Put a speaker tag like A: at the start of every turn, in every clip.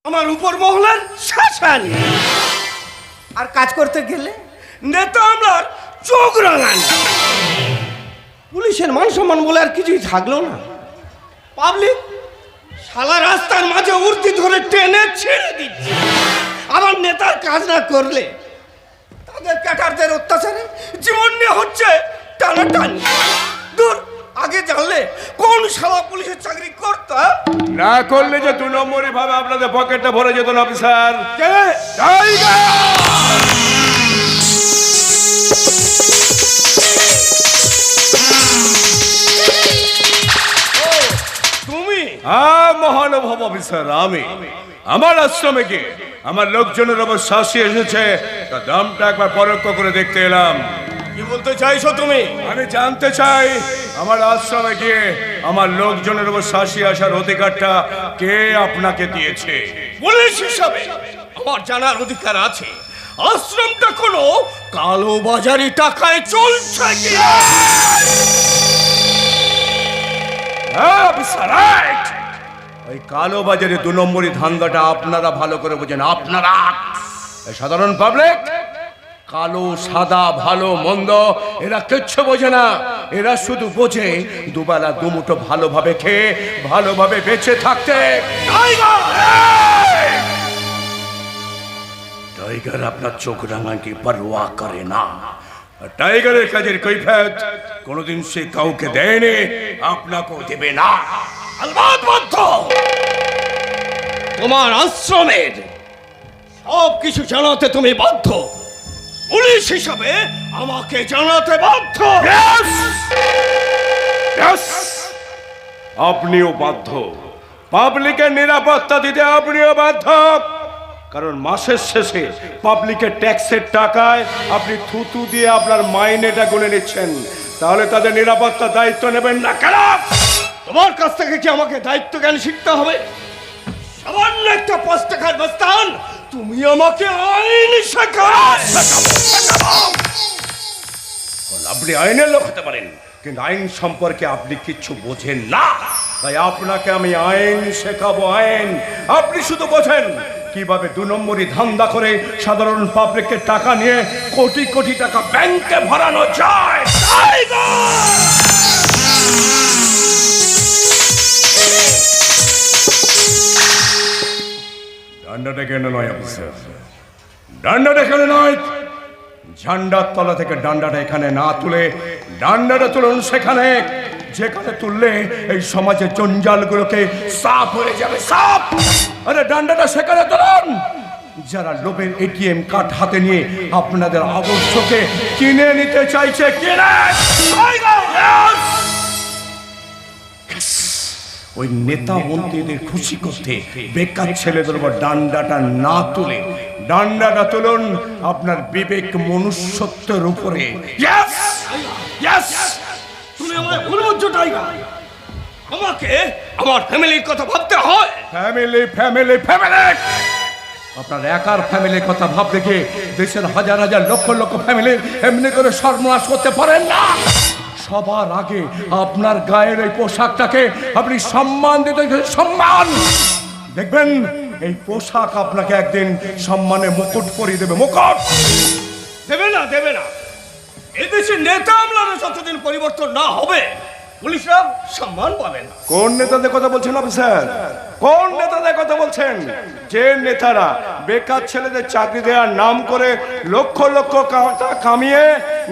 A: আমার উপর মহলের শাসন। আর কাজ করতে গেলে নেতা আমলার চোখ রাঙান। পুলিশের মান সম্মান বলে আর কিছুই থাকলো না। পাবলিক শালা রাস্তার মাঝে উর্দি ধরে টেনে ছেড়ে দিচ্ছে। আমার নেতার কাজ না করলে তাদের ক্যাটারদের অত্যাচারে জীবন নিয়ে হচ্ছে টানাটানি। দূর, আগে জানলে কোন শালা পুলিশের চাকরি করতো।
B: না করলে যে 2 নম্বরই ভাবে আপনাদের পকেটটা ভরে যেত না অফিসার।
A: তুমি?
B: হ্যাঁ মহানুভব অফিসার, আমি। আমার আশ্রমে গিয়ে আমার লোকজনের ওপর শাসি এসেছে, তার দামটা একবার পরোক্ষ করে দেখতে এলাম।
A: কি বলতে চাইছো তুমি?
B: আমি জানতে চাই আমার আশ্রমে গিয়ে আমার লোকজনের উপর শাসি আসার অধিকারটা কে আপনাকে দিয়েছে?
A: পুলিশ হিসাবে আমার জানার অধিকার আছে আশ্রমটা কোনো কালো বাজারি টাকায় চলছে কি।
B: হ্যাঁ অফিসার, রাইট। ওই কালো বাজারে 2 নম্বরই ধান্দাটা আপনারা ভালো করে বোঝেন। আপনারা সাধারণ পাবলিক কালো সাদা ভালো মন্দ এরা কিচ্ছু বোঝে না। এরা শুধু বোঝে দুবেলা দুমুঠো ভালোভাবে খেয়ে ভালোভাবে বেঁচে থাকতে। টাইগার আপনার চোখ রাঙাকে পরোয়া করে না। টাইগারের কাজের কৈফিয়ত কোনোদিন সে কাউকে দেয়নি, আপনাকেও দেবে না।
A: আলবাত বাধ্য। তোমার আশ্রমের সব কিছু জানাতে তুমি বাধ্য। পুলিশ হিসাবে আমাকে জানাতে বাধ্য।
B: আপনিও বাধ্য। পাবলিকের নিরাপত্তা দিতে আপনিও বাধ্য। কারণ মাসের শেষে পাবলিকের ট্যাক্সের টাকায় আপনি থুতু দিয়ে আপনার মাইনেটা গুনে নিচ্ছেন। তাহলে তাদের নিরাপত্তা দায়িত্ব নেবেন না কেন?
A: তোমার কাছ থেকে কি আমাকে দায়িত্ব জ্ঞান শিখতে হবে? সামান্য একটা 5 টাকার বস্তান তুমি আমাকে আইন শেখাও।
B: আপনি আইনের লোক হতে পারেন, কিন্তু আইন সম্পর্কে আপনি কিচ্ছু বোঝেন না। তাই আপনাকে আমি আইন শেখাবো। আইন আপনি শুধু বোঝেন কিভাবে 2 নম্বরই ধান্দা করে সাধারণ পাবলিকের টাকা নিয়ে কোটি কোটি টাকা ব্যাংকে ভরানো যায়। ডান্ডাটা কেন নয় অফিসার, ডান্ডাটা কেন নয়। ঝান্ডার তলা থেকে ডান্ডাটা এখানে না তুলে ডান্ডাটা তুলুন সেখানে, যেখানে তুললে এই সমাজের জঞ্জালগুলোকে সাফ হয়ে যাবে, সাফ। আরে ডান্ডাটা সেখানে তুলুন যারা লোভের এটিএম কার্ড হাতে নিয়ে আপনাদের আদর্শকে কিনে নিতে চাইছে। ওই নেতা মন্ত্রীদের খুশি করতে বেকার ছেলেদের উপর ডান্ডাটা না তুলে ডান্ডাটা তুলুন আপনার বিবেক মনুষ্যত্বের উপরে।
A: তুমি আমায় ভুল বুঝছো টাইগার। আমাকে আমার ফ্যামিলির কথা ভাবতে হয়।
B: ফ্যামিলি ফ্যামিলি ফ্যামিলি আপনার একার ফ্যামিলির কথা ভাবতে গিয়ে দেশের হাজার হাজার লক্ষ লক্ষ ফ্যামিলি এমনি করে সর্বনাশ করতে পারেন না। সবার আগে আপনার গায়ের এই পোশাকটাকে আপনি সম্মান দিতে, সম্মান। দেখবেন এই পোশাক আপনাকে একদিন সম্মানে মুকুট পরিয়ে দেবে। মুকুট
A: দেবে না, দেবে না। এদেশের নেতা আমলারা যতদিন পরিবর্তন না হবে পুলিশরা সম্মান পাবে না।
B: কোন নেতাদের কথা বলছেন অফিসার? কোন নেতাদের কথা বলছেন? যে নেতারা বেকার ছেলেদের চাকরি দেওয়ার নাম করে লক্ষ লক্ষ টাকা কামিয়ে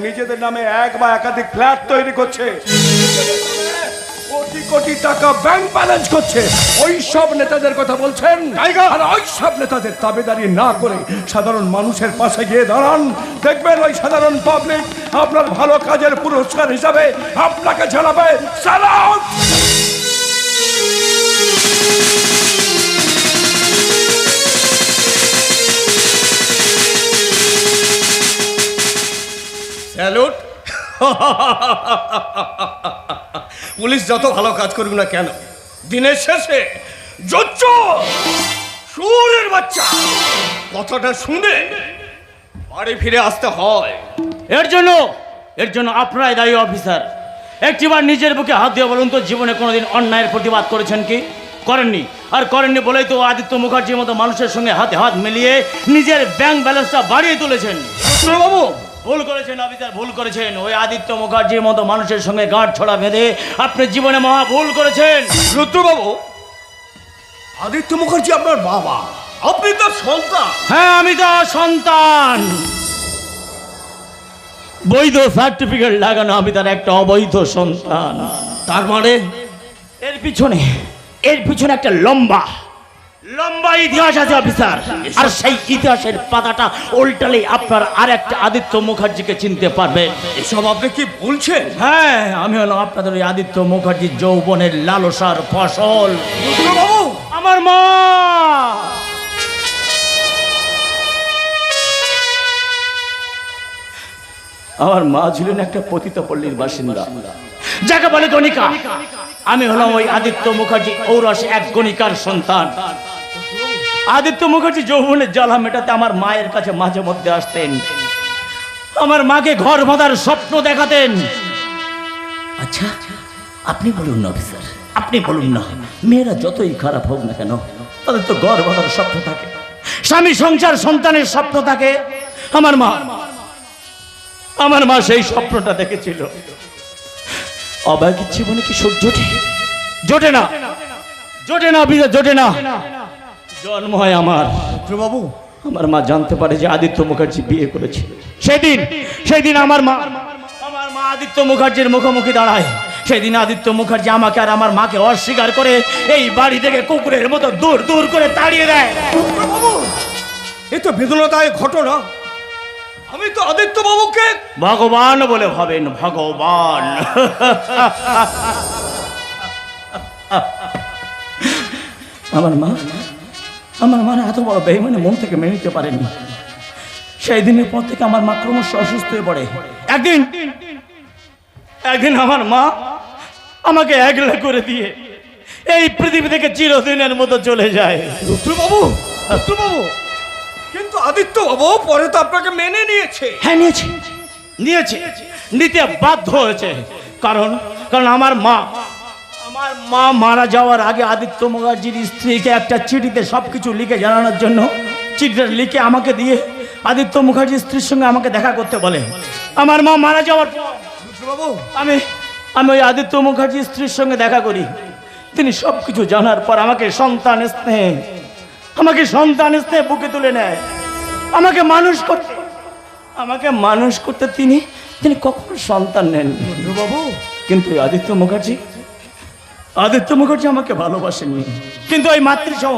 B: নিজেদের নামে এক বা একাধিক ফ্ল্যাট তৈরি করছে, কোটি কোটি টাকা ব্যাংক ব্যালেন্স করছে, ওই সব নেতাদের কথা বলছেন? আর ওই সব নেতাদের তাবেদারি না করে সাধারণ মানুষের পাশে গিয়ে দাঁড়ান, দেখবেন ওই সাধারণ পাবলিক আপনার ভালো কাজের পুরস্কার হিসাবে আপনাকে জানাবে সালাম।
A: স্যালুট। পুলিশ যত ভালো কাজ করুক না কেন, দিনের শেষে সুরের বাচ্চা কথাটা শুনে বাড়ি ফিরে আসতে হয়।
C: এর জন্য আপনারাই দায়ী অফিসার। একটিবার নিজের বুকে হাত দিয়ে বলুন তো, জীবনে কোনোদিন অন্যায়ের প্রতিবাদ করেছেন কি? করেননি। আর করেননি বলেই তো আদিত্য মুখার্জির মতো মানুষের সঙ্গে হাতে হাত মিলিয়ে নিজের ব্যাংক ব্যালেন্সটা বাড়িয়ে তুলেছেন।
A: বাবু,
C: ভুল করেছেন অফিসার, ভুল করেছেন। ওই আদিত্য মুখার্জির মতো মানুষের সঙ্গে গাঁট ছড়া বেঁধে আপনি জীবনে মহা ভুল করেছেন।
A: রুদ্রবাবু, আদিত্য মুখার্জি আপনার বাবা, আপনি তো সন্তান।
C: হ্যাঁ, আমি তো সন্তান। বৈধ সার্টিফিকেট লাগানো আমি তার একটা অবৈধ সন্তান।
A: তার মানে
C: এর পিছনে একটা লম্বা ইতিহাস আছে অফিসার। আর সেই ইতিহাসের পাতাটা উল্টালে আপনার আর একটা আদিত্য মুখার্জিকে চিনতে পারবেন।
A: এসব আপনি কি বলছেন?
C: হ্যাঁ, আমি হলো আপনাদের ওই আদিত্য মুখার্জির যৌবনের লালসার ফসল।
A: রুদ্রবাবু,
C: আমার মা, আমার মা ছিলেন একটা পতিতপল্লীর বাসিন্দা, যাকে বলে গণিকা। আমি হলাম ওই আদিত্য মুখার্জি ঔরস এক গণিকার সন্তান। আদিত্য মুখার্জি যৌবনের জ্বালা মেটাতে আমার মায়ের কাছে মাঝে মধ্যে আসতেন, আমার মাকে ঘর বাঁধার স্বপ্ন দেখাতেন। আচ্ছা, আপনি বলুন না অফিসার, আপনি বলুন না, মেয়েরা যতই খারাপ হোক না কেন তাদের তো ঘর বাঁধার স্বপ্ন থাকে, স্বামী সংসার সন্তানের স্বপ্ন থাকে। আমার মা সেই স্বপ্নটা দেখেছিল। অবাকির জীবনে কি সুখ জোটে না বিজয়, জোটে না। জন্ম হয় আমার।
A: রুদ্রবাবু,
C: আমার মা জানতে পারে যে আদিত্য মুখার্জি বিয়ে করেছে। সেদিন আমার মা আদিত্য মুখার্জির মুখোমুখি দাঁড়ায়। সেদিন আদিত্য মুখার্জি আমাকে আর আমার মাকে অস্বীকার করে এই বাড়ি থেকে কুকুরের মতো দূর দূর করে তাড়িয়ে দেয়।
A: রুদ্রবাবু, এ তো বেদনাদায়ক ঘটনা। আমি তো আদিত্য বাবুকে
C: ভগবান বলে ভাবেন, ভগবান। আমার মা এত বড় বেঈমানি মন থেকে মেনে নিতে পারেনি। সেই দিনের পর থেকে আমার মা ক্রমশ অসুস্থ হয়ে পড়ে। একদিন আমার মা আমাকে একলা করে দিয়ে এই পৃথিবী থেকে চিরদিনের মতো চলে যায়।
A: রুদ্রবাবু, কিন্তু আদিত্য বাবু পরে তো আপনাকে মেনে নিয়েছে।
C: হ্যাঁ, নিয়েছে, নিতে বাধ্য হয়েছে। কারণ আমার মা মারা যাওয়ার আগে আদিত্য মুখার্জির স্ত্রীকে একটা চিঠিতে সবকিছু লিখে জানানোর জন্য চিঠিটা লিখে আমাকে দিয়ে আদিত্য মুখার্জির স্ত্রীর সঙ্গে আমাকে দেখা করতে বলে। আমার মা মারা যাওয়ার পর
A: রুদ্রবাবু,
C: আমি ওই আদিত্য মুখার্জির স্ত্রীর সঙ্গে দেখা করি। তিনি সবকিছু জানার পর আমাকে সন্তান স্নেহে বুকে তুলে নেয়। আমাকে মানুষ করতে তিনি কখনো সন্তান নেন।
A: রুদ্রবাবু,
C: কিন্তু আদিত্য মুখার্জি আমাকে ভালোবাসেননি। কিন্তু ওই মাতৃসম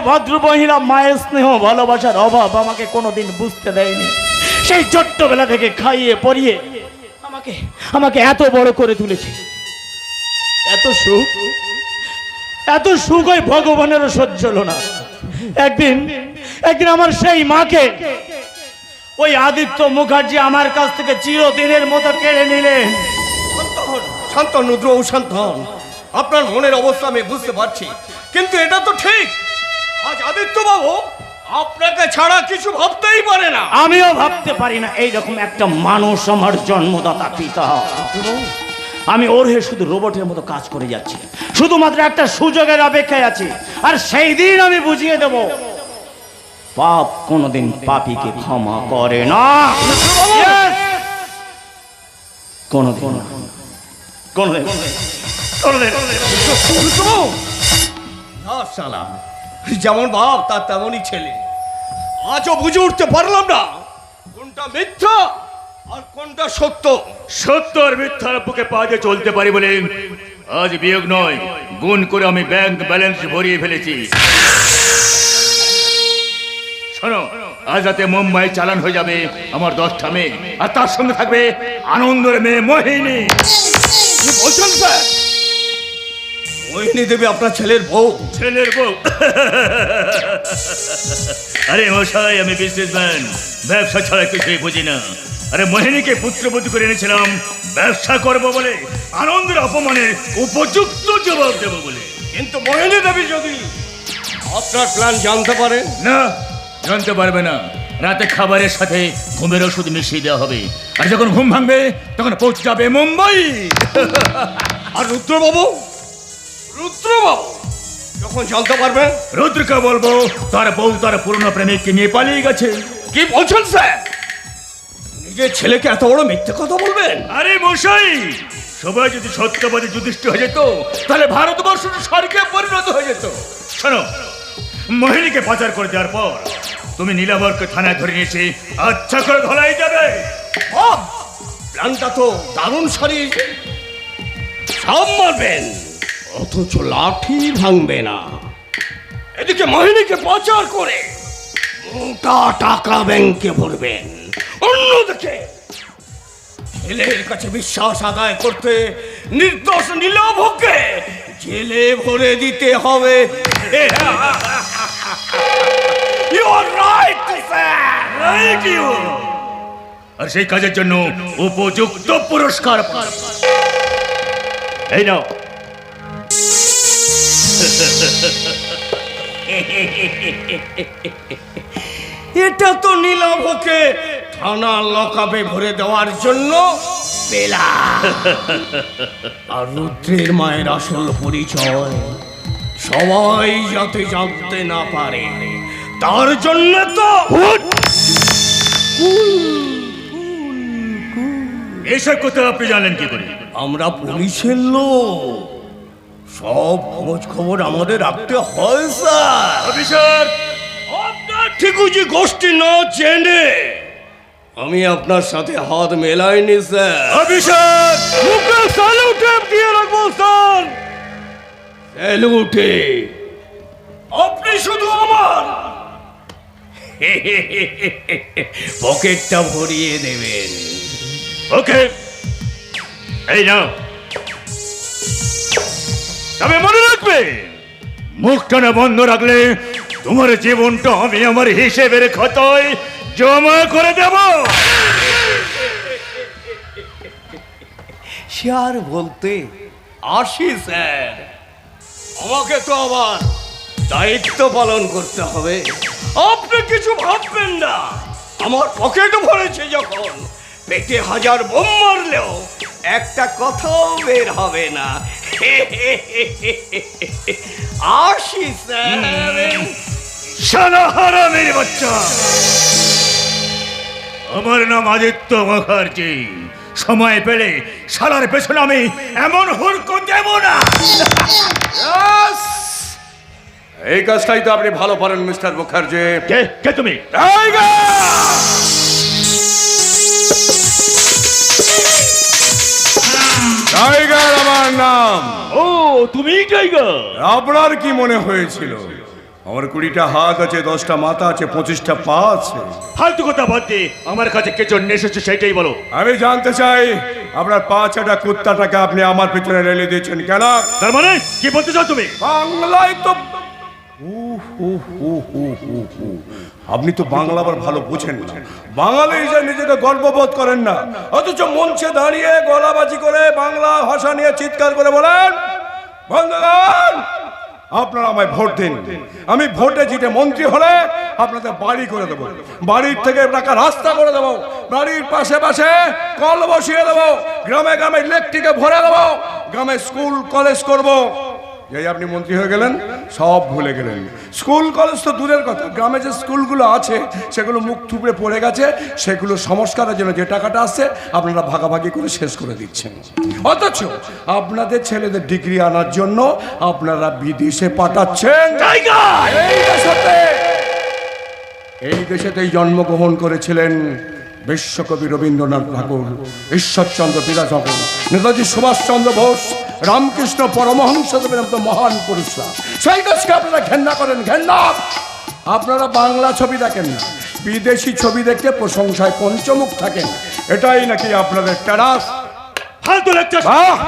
C: ভদ্র মহিলা মায়ের স্নেহ ভালোবাসার অভাব আমাকে কোনোদিন বুঝতে দেয়নি। সেই ছোট্টবেলা থেকে খাইয়ে পরিয়ে আমাকে এত বড় করে তুলেছে। এত সুখ ওই ভগবানেরও সহ্য হলো না। একদিন আমার সেই মাকে ওই আদিত্য মুখার্জি আমার কাছ থেকে চিরদিনের মতো কেড়ে নিলেন।
A: শান্ত রুদ্রবাবু, শান্ত হন। আপনার মনের অবস্থা আমি বুঝতে পারছি, কিন্তু এটা তো ঠিক। আজ আদিত্য বাবু আপনাকে ছাড়া কিছু ভাবতেই পারে না।
C: আমিও ভাবতে পারি না এইরকম একটা মানুষ আমার জন্মদাতা পিতা। আমি ওর হয়ে শুধু রোবটের মতো কাজ করে যাচ্ছি, শুধুমাত্র একটা সুযোগের অপেক্ষায় আছি। আর সেই দিন আমি বুঝিয়ে দেব, পাপ কোনোদিন পাপীকে ক্ষমা করে না। কোনোদিন।
A: যেমন বাপ তার তেমনই ছেলে। আজও বুঝে উঠতে পারলাম না কোনটা মিথ্যা আর কোনটা সত্য।
D: সত্য আর মিথ্যার বুকে পা দিয়ে চলতে পারি বলে আজ বিয়োগ নয়, গুণ করে আমি ব্যাংক ব্যালেন্স ভরিয়ে ফেলেছি। শোনো, আজ রাতে মুম্বাই চালান হয়ে যাবে আমার 10টা মেয়ে, আর তার সঙ্গে থাকবে আনন্দের মেয়ে মোহিনী।
A: কি বলছেন স্যার? মোহিনী দেবী আপনার ছেলের বউ?
D: আরে মশাই, আমি বিজনেসম্যান, ব্যবসা ছাড়া কিছুই বুঝি না। আরে মোহিনীকে পুত্রবধূ করে এনেছিলাম ব্যবসা করব বলে, আনন্দের অপমানের উপযুক্ত জবাব দেব বলে।
A: কিন্তু মোহিনী দেবী যদি আপনার প্ল্যান জানতে পারে?
D: না, জানতে পারবে না। রাতে খাবারের সাথে ঘুমের ওষুধ মিশিয়ে দেওয়া হবে, আর যখন ঘুম ভাঙবে তখন পৌঁছে যাবে মুম্বাই।
A: আর রুদ্রবাবু, রুদ্রবাবু যখন জানতে পারবেন?
D: রুদ্রকে বলবো তার বউ তার পুরনো প্রেমিককে নিয়ে পালিয়ে গেছে।
A: কি বলছেন স্যার? নিজের ছেলেকে এত বড় মিথ্যে কথা বলবেন?
D: আরে মশাই, সবাই যদি সত্যবাদী যুধিষ্ঠির হয়ে যেত তাহলে ভারতবর্ষ স্বর্গে পরিণত হয়ে যেত। শোনো, মোহিনীকে পাচার করে দেওয়ার পর তুমি নীলাবরকে থানায় ধরে নিয়ে এসে আচ্ছা করে ধলাই যাবে।
A: প্ল্যানটা তো দারুণ সারিয়েছে। সব মারবেন অথচ লাঠি ভাঙবে না। এদিকে মোহিনীকে পাচার করে মোটা টাকা ব্যাংকে ভরবেন, অন্যদিকে ছেলের কাছে বিশ্বাস আদায় করতে নির্দোষ নীলাভকে জেলে ভরে দিতে হবে। You are right, sir.
D: Right you. আর সেই কাজের জন্য উপযুক্ত পুরস্কার পাবে। এই নাও।
A: এটা তো নীলাভকে থানার লকআপে ভরে দেওয়ার জন্য পেলা। আর রুদ্রের মায়ের আসল পরিচয় সবাই যাতে জানতে না পারে তার জন্য তো
D: এসব কথা আপনি জানলেন কি করে?
A: আমরা পুলিশের লোক, সব খোঁজ খবর আমাদের রাখতে হয় স্যার।
D: অফিসার,
A: আপনার ঠিকুজি গোষ্ঠী না জেনে আমি আপনার সাথে হাত মেলাইনি স্যার।
D: অফিসার,
A: মুখে স্যালুটে দিয়ে রাখবো স্যার। স্যালুটে আপনি শুধু আমার পকেটটা ভরিয়ে দেবেন।
D: ওকে, এই নাও। তবে মনে রাখবে, মুখটা না বন্ধ রাখলে তোমার জীবনটা আমি আমার হিসেবের খাতায় জমা করে দেব।
A: স্যার বলতে আসি স্যার, আমাকে তো আবার দায়িত্ব পালন করতে হবে। আপনি কিছু ভাববেন না, আমার পকেট ভরেছে যখন পেটে হাজার বোম মারলেও একটা কথাও বের হবে না। আসি স্যার।
D: শালা হারামের বাচ্চা, আমার নাম আদিত্য মুখার্জি। সময় পেলে শালার পেছনে আমি এমন হুড়কো দেব না।
B: এই কাজটাই তো আপনি ভালো পারেন মিস্টার মুখার্জি।
D: কে তুমি?
B: টাইগার আমার নাম।
D: ও, তুমি টাইগার?
B: আপনার কি মনে হয়েছিল? আমার 20টা হাত আছে, 10টা মাথা আছে, 25টা পা আছে।
D: ফালতু কথা বাদ দিয়ে আমার কাছে কে জন্য এসেছে সেটাই বলো।
B: আমি জানতে চাই আপনার 5টা কুত্তাটাকে আপনি আমার পেছনে রেলে দিয়েছেন কেন?
D: তার মানে কি বলতে চাও তুমি?
B: বাংলায় তো আপনি তো বাংলা আবার ভালো বুঝেন না। বাঙালি হিসেবে নিজেকে গর্ববোধ করেন না, অথচ মঞ্চে দাঁড়িয়ে গলাবাজি করে বাংলা ভাষা নিয়ে চিৎকার করে বলেন, বন্ধুগণ আপনারা আমায় ভোট দিন, আমি ভোটে জিতে মন্ত্রী হলে আপনাদের বাড়ি করে দেবো, বাড়ির থেকে টাকা রাস্তা করে দেবো, বাড়ির পাশে পাশে কল বসিয়ে দেবো, গ্রামে গ্রামে ইলেকট্রিকে ভরে দেবো, গ্রামে স্কুল কলেজ করবো। এই আপনি মন্ত্রী হয়ে গেলেন, সব ভুলে গেলেন। স্কুল কলেজ তো দূরের কথা, গ্রামে যে স্কুলগুলো আছে সেগুলো মুখ থুবড়ে পড়ে গেছে, সেগুলো সংস্কারের জন্য যে টাকাটা আসছে আপনারা ভাগাভাগি করে শেষ করে দিচ্ছেন। অথচ আপনাদের ছেলেদের ডিগ্রি আনার জন্য আপনারা বিদেশে পাঠাচ্ছেন। এই দেশেতেই জন্মগ্রহণ করেছিলেন বিশ্বকবি রবীন্দ্রনাথ ঠাকুর, ঈশ্বরচন্দ্র বিদ্যাসাগর, নেতাজি সুভাষচন্দ্র বোস, রামকৃষ্ণ পরমহংসদেবের মতো মহান পুরুষরা। সেই দেশকে আপনারা ঘেন্না করেন, ঘেন্না। আপনারা বাংলা ছবি দেখেন না, বিদেশি ছবি দেখে প্রশংসায় পঞ্চমুখ থাকেন। এটাই নাকি আপনাদের টেরাস?
D: ফালতু লেকচার।
B: বাহ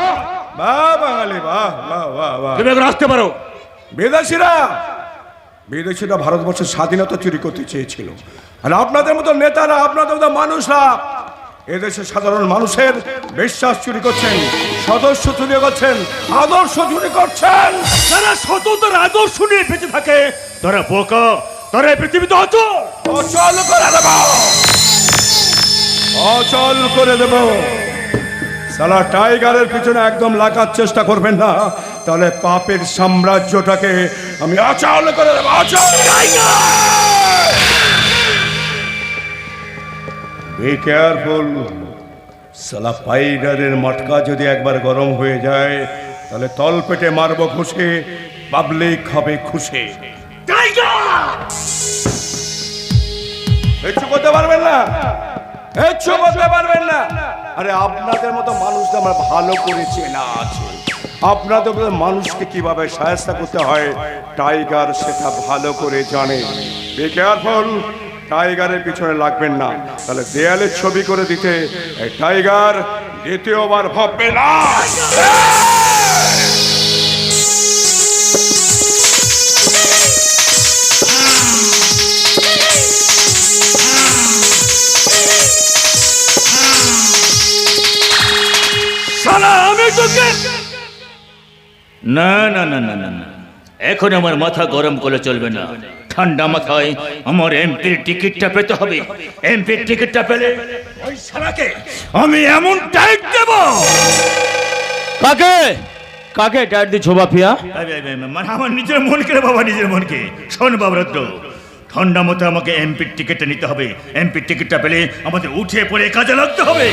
B: বাহ বাঙালি, বাহ বাহ বাহ বাহ।
D: তুমি এখন আসতে পারো।
B: বিদেশিরা ভারতবর্ষের স্বাধীনতা চুরি করতে চেয়েছিল, আর আপনাদের মতো নেতারা, আপনাদের মতো মানুষরা এদেশের সাধারণ মানুষের বিশ্বাস চুরি করছেন, সদস্য চুরি করছেন, আদর্শ চুরি করছেন।
D: যারা সততার আদর্শ নিয়ে বেঁচে থাকে তারা বোকা, তারা এই পৃথিবীতে অচল।
B: অচল করে দেব, অচল করে দেব। সালা টাইগারের পিছনে একদম লাগার চেষ্টা করবেন না, তাহলে পাপের সাম্রাজ্যটাকে আমি আচাল করে দেবো। আচাল! বি কেয়ারফুল, সালা পাইডারের মটকা যদি একবার গরম হয়ে যায় তাহলে তল পেটে মারবো ঘুষে, পাবলিক হবে খুশি। কিচ্ছু করতে পারবেন না, কিচ্ছু করতে পারবেন না। আরে আপনাদের মতো মানুষ তো আমার ভালো করে চেনা আছে, আপনাদের মতো মানুষকে কিভাবে সাহায্য করতে হয় টাইগার সেটা ভালো করে জানে। বি কেয়ারফুল, টাইগারের পিছনে লাগবেন না, তাহলে দেয়ালে ছবি করে দিতে এই টাইগার দ্বিতীয়বার ভাববে না।
D: আমি তোকে না না না না না না, এখন আমার মাথা গরম করে চলবে না। ঠান্ডা মাথায় আমার এমপির টিকিটটা পেতে হবে। এমপির টিকিটটা পেলে ওই শালাকে আমি এমন টাইট দেব।
C: কাকে কাকে টাইট দিছো বাপিয়া?
D: মানে আমার নিজের মনকে রে বাবা, নিজের মনকে। শোন বাবরত্ন, ঠান্ডা মতো আমাকে এমপির টিকিটটা নিতে হবে। এমপির টিকিটটা পেলে আমাদের উঠে পড়ে কাজে লাগতে হবে।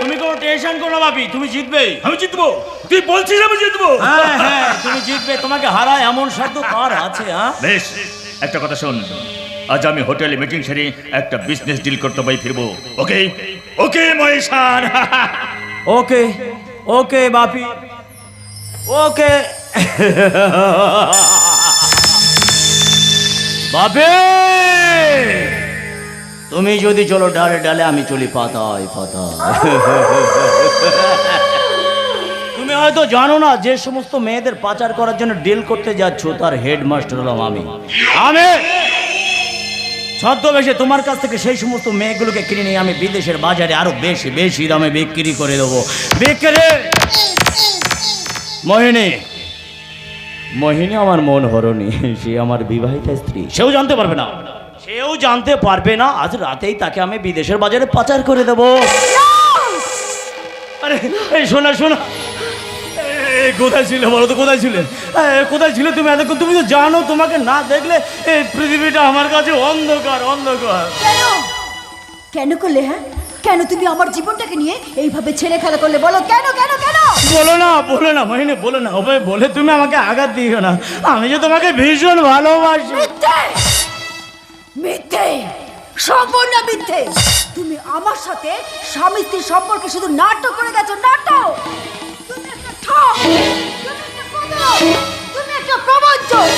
C: তুমি কোনো টেনশন করো না বাপি, তুমি জিতবে।
D: আমি জিতবো? তুই বলছিস আমি জিতবো?
C: হ্যাঁ হ্যাঁ তুমি জিতবে, তোমাকে হারায় এমন সাধ্য কার আছে? হ্যাঁ
D: বেশ, একটা কথা শোন, আজ আমি হোটেলে মিটিং সেরে একটা বিজনেস ডিল করতে পাই ফিরবো। ওকে ওকে মহেশান।
C: ওকে ওকে বাপি, ওকে। বাপে তুমি যদি চলো ডালে ডালে, আমি চলি পাতায় পাতায়। তুমি হয়তো জানো না, যে সমস্ত মেয়েদের পাচার করার জন্য ডিল করতে যাচ্ছ তার হেডমাস্টার হলাম আমি। ছদ্মবেশে তোমার কাছ থেকে সেই সমস্ত মেয়েগুলোকে কিনে নিয়ে আমি বিদেশের বাজারে আরো বেশি বেশি দামে বিক্রি করে দেবো। বিক্রি মোহিনী, মোহিনী আমার মন হরণী, সে আমার বিবাহিতা স্ত্রী। সেও জানতে পারবে না, সেও জানতে পারবে না। আজ রাতেই তাকে আমি বিদেশের বাজারে পাচার করে দেব। আরে এই শোনা শোনা, কোথায় ছিলে বলো তো, কোথায় ছিলে? কোথায় ছিলে তুমি এতক্ষণ? তুমি তো জানো তোমাকে না দেখলে এই পৃথিবীটা আমার কাছে অন্ধকার অন্ধকার।
E: কেন কেন করলে? হ্যাঁ কেন তুমি আমার জীবনটাকে নিয়ে এইভাবে ছেলে খেলা করলে? বলো কেন কেন কেন?
C: বলো না মোহিনী, বলো না। ওভাবে বলে তুমি আমাকে আঘাত দিও না, আমি যে তোমাকে ভীষণ ভালোবাসি।
E: মিথ্যে মিথ্যে, সম্পূর্ণ মিথ্যে। তুমি আমার সাথে স্বামী স্ত্রীর সম্পর্কে শুধু নাটক করে গেছো, নাটক। তুমি একটা ঠক, তুমি একটা প্রতারক, তুমি একটা প্রবঞ্চক।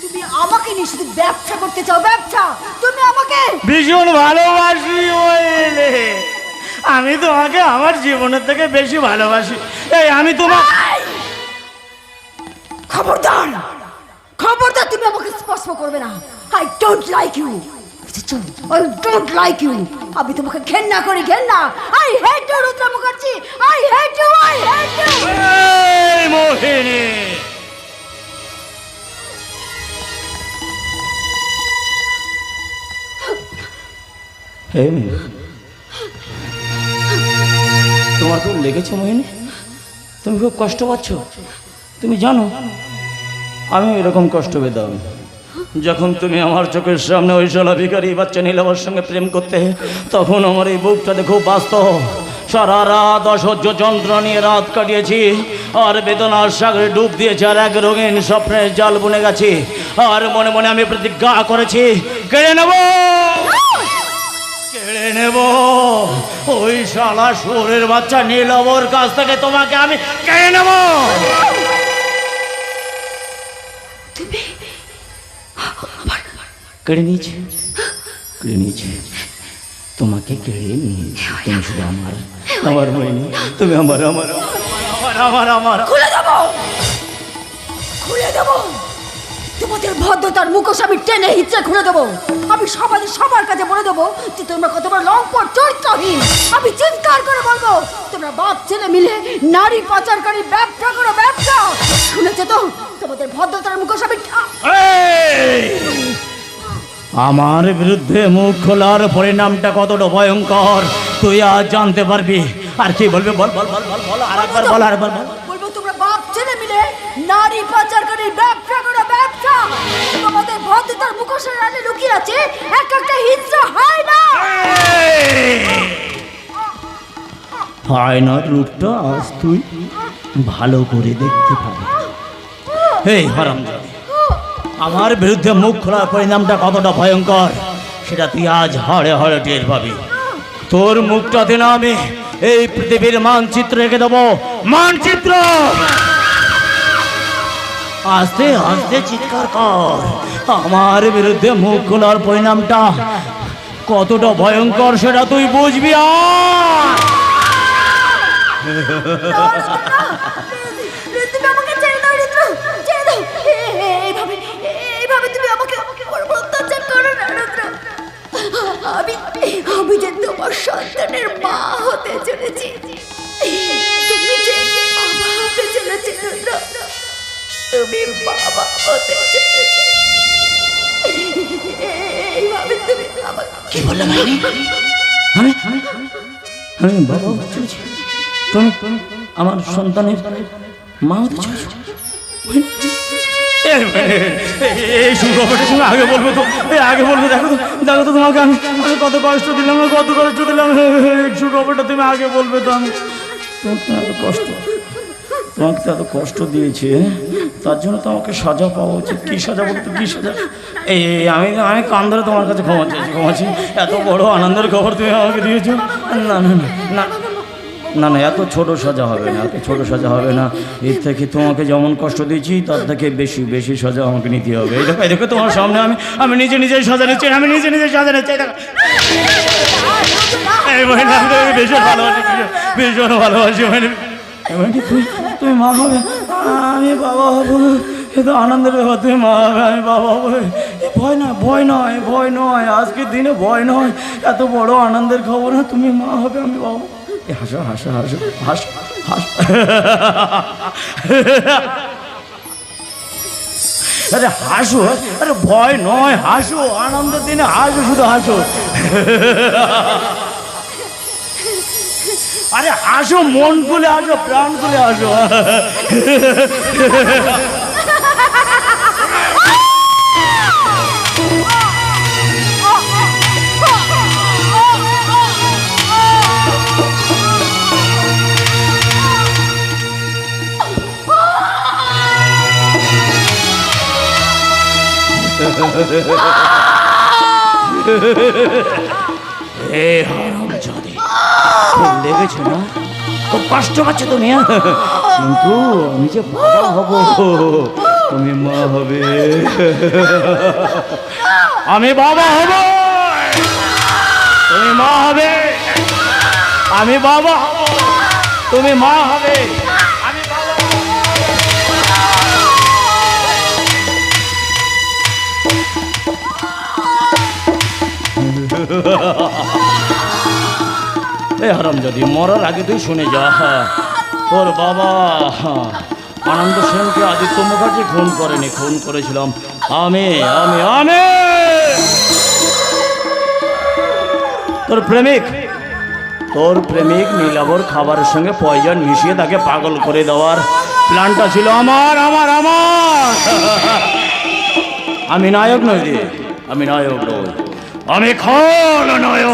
E: তুমি আমাকে নিয়ে শুধু ব্যবসা করতে চাও, ব্যবসা। তুমি আমাকে
C: ভীষণ ভালোবাসি বলে আমি তোমাকে আমার জীবনের থেকে বেশি ভালোবাসি। এই আমি তোমার
E: খবরদার খবরদার, তুমি আমাকে স্পর্শ করবে না। I don't like you, I don't like you. আমি তোমাকে ঘেন্না করি, ঘেন্না। I hate you Rudra Mukherjee, I hate you, I hate you.
C: এই মোহিনী, তোমার খুব লেগেছে মোহিনী? তুমি খুব কষ্ট পাচ্ছ? তুমি জানো আমি এরকম কষ্ট পেতাম যখন তুমি আমার চোখের সামনে ওই শালা ভিখারি বাচ্চা নীলাবার সঙ্গে প্রেম করতে। তখন আমার এই বুকটাতে খুব বাস্তব। সারা রাত অসহ্য যন্ত্রণা নিয়ে রাত কাটিয়েছি, আর বেদনার সাগরে ডুব দিয়েছি, আর এক রঙিন স্বপ্নের জাল বুনে গেছি। আর মনে মনে আমি প্রতিজ্ঞা করেছি, কেড়ে নেব কেড়ে নেব ওই শালা শুয়োরের বাচ্চা নীলাবর কাছ থেকে তোমাকে আমি কেড়ে নেব। কেড়ে নিয়েছি, কেড়ে নিয়েছি, তোমাকে কেড়ে নিয়েছি। তুমি শুধু আমার, আমার মোহিনী, তুমি আমার আমার আমার আমার আমার।
E: খুলে দেবো, খুলে দেবো। তোমাদের ভদ্রতার মুখোশ আমি টেনে হিচড়ে খুলে দেবো। আমি সবার কাছে বলে দেবো যে তোমরা কত বড় লম্পট, চরিত্রহীন। আমি চিৎকার করে বলবো, তোমরা বাপ ছেলে মিলে নারী পাচারকারী ব্যবসা করো, ব্যবসা। শুনেছো তো? তোমাদের ভদ্রতার মুখোশ আমি
C: আমার বিরুদ্ধে মুখ খোলার পরিণামটা কতটা ভয়ঙ্কর তুই আজ জানতে পারবি। আর কি বলবে বল বল বল বল বল আর একবার বল আর একবার বল।
E: বলবো তোমরা বাপ ছেলে মিলে নারী পাচারকারীর ব্যবসা করো ব্যবসা। তোমাদের ভদ্রতার মুখোশের আড়ালে লুকিয়ে আছে এক একটা হিংসা হয় না।
C: আয়নার রূপটা আজ তুই ভালো করে দেখতে পাবি। এই হারামজাদা, আমার বিরুদ্ধে মুখ খোলার পরিণামটা কতটা ভয়ঙ্কর সেটা তুই আজ হাড়ে হাড়ে টের পাবি। তোর মুখটাতে না আমি এই পৃথিবীর মানচিত্র রেখে দেবো, মানচিত্র। আস্তে আস্তে চিৎকার কর, আমার বিরুদ্ধে মুখ খোলার পরিণামটা কতটা ভয়ঙ্কর সেটা তুই বুঝবি।
E: তুমি আমাকে ছেড়ে দাও ঋতু, ছেড়ে দাও। এইভাবে তুমি আমাকে অত্যাচার করো না রুদ্র। আমি যে তোমার সন্তানের মা হতে চলেছি, তুমি যে বাবা হতে চলেছি রুদ্র, তুমি বাবা হতে চলেছি। এইভাবে তুমি
C: কি বললে আমি আমি বাবা হতে চলেছি, তুমি আমার সন্তানের মা হতে চলেছো। এই সুখবরটা তুমি আগে বলবে তো, আগে বলবে। দেখো তো দেখো তো তোমাকে আমি কত কষ্ট দিলাম, কত কষ্ট দিলাম। সুখবরটা তুমি আগে বলবে তো। আমি তোমাকে এত কষ্ট, তোমাকে তো এত কষ্ট দিয়েছি, তার জন্য তো আমাকে সাজা পাওয়া উচিত। কী সাজা বলতো, কী সাজা? এই আমি আমি কান ধরে তোমার কাছে ক্ষমা চাইছি, ক্ষমা চাই। এত বড় আনন্দের খবর তুমি আমাকে দিয়েছো। না না না না না না, এত ছোট সাজা হবে না, এত ছোট সাজা হবে না। এর থেকে তোমাকে যেমন কষ্ট দিয়েছি তার থেকে বেশি বেশি সাজা আমাকে নিতে হবে। এই দেখো, এই দেখো তোমার সামনে আমি নিজে নিজেই সাজা নিচ্ছি, আমি নিজে নিজে সাজা নিচ্ছি। দেখো এই মহিলা ভীষণ ভালোবাসি, ভীষণ ভালোবাসি। তুমি মা হবে, আমি বাবা হবো। এ তো আনন্দের ব্যাপার, তুমি মা হবে, আমি বাবা হবো। ভয় নয়, ভয় নয়, ভয় নয়, আজকের দিনে ভয় নয়। এত বড় আনন্দের খবর না, তুমি মা হবে, আমি বাবা। হাসো হাসো হাসো হাসো হাসো। আরে হাসো, আরে ভয় নয়, হাসো। আনন্দের দিনে হাসো, শুধু হাসো। আরে হাসো, মন খুলে হাসো, প্রাণ খুলে হাসো। লেগেছে না? খুব কষ্ট পাচ্ছে তুমি, কিন্তু আমি যে বাবা হব, তুমি মা হবে। আমি বাবা হব, তুমি মা হবে। আমি বাবা হব, তুমি মা হবে। আমি বাবা হব। এ হারামজাদি, মরার আগে তুই শুনে যা, তোর বাবা আনন্দ সেনকে আদিত্য মুখার্জি খুন করেনি, খুন করেছিলাম আমি আমি আমি তোর প্রেমিক নীলাবর খাবারের সঙ্গে পয়জন মিশিয়ে তাকে পাগল করে দেওয়ার প্ল্যানটা ছিল আমার আমার আমার। আমি নায়ক নই রে, আমি নায়ক নই, আমি খলনায়ক।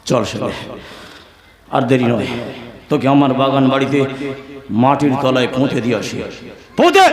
C: চল চল, আর দেরি নয়, তোকে আমার বাগান বাড়িতে মাটির তলায় পুঁতে দিয়ে আসি। পুঁতে